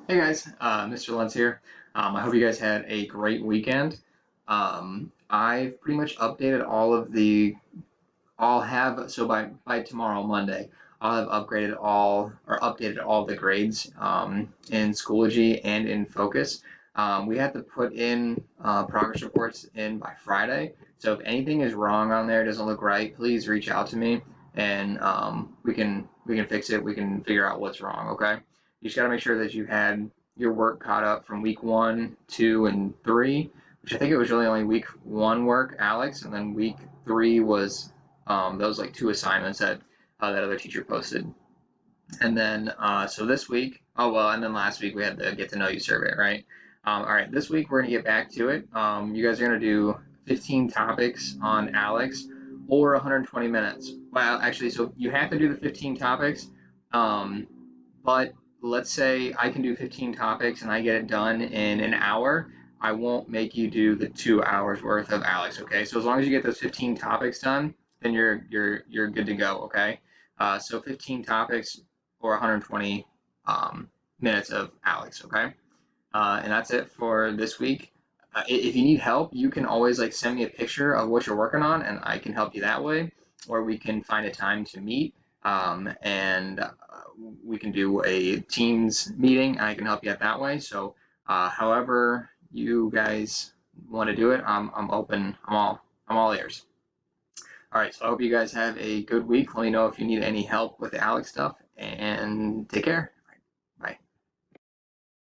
Hey guys, Mr. Lentz here. I hope you guys had a great weekend. I've pretty much updated I'll have, so by tomorrow, Monday, I'll have upgraded all, or updated all the grades in Schoology and in Focus. We have to put in progress reports in by Friday. So if anything is wrong on there, doesn't look right, please reach out to me and we can fix it. We can figure out what's wrong, okay? You just got to make sure that you had your work caught up from week 1, 2, and 3, which I think it was really only week 1 work, Alex, and then week 3 was those like 2 assignments that that other teacher posted. And then so this week, oh well, and then last week we had the get to know you survey, right? All right, this week we're gonna get back to it. You guys are gonna do 15 topics on Alex or 120 minutes. Well, actually, so you have to do the 15 topics, um, but let's say I can do 15 topics and I get it done in an hour. I won't make you do the 2 hours worth of Alex, okay? So as long as you get those 15 topics done, then you're good to go, okay? So 15 topics or 120 minutes of Alex, okay? And that's it for this week. If you need help, you can always like send me a picture of what you're working on, and I can help you that way. Or we can find a time to meet, and we can do a Teams meeting, and I can help you out that way. So, however you guys want to do it, I'm open. I'm all ears. All right, so I hope you guys have a good week. Let me know if you need any help with the Alex stuff, and take care.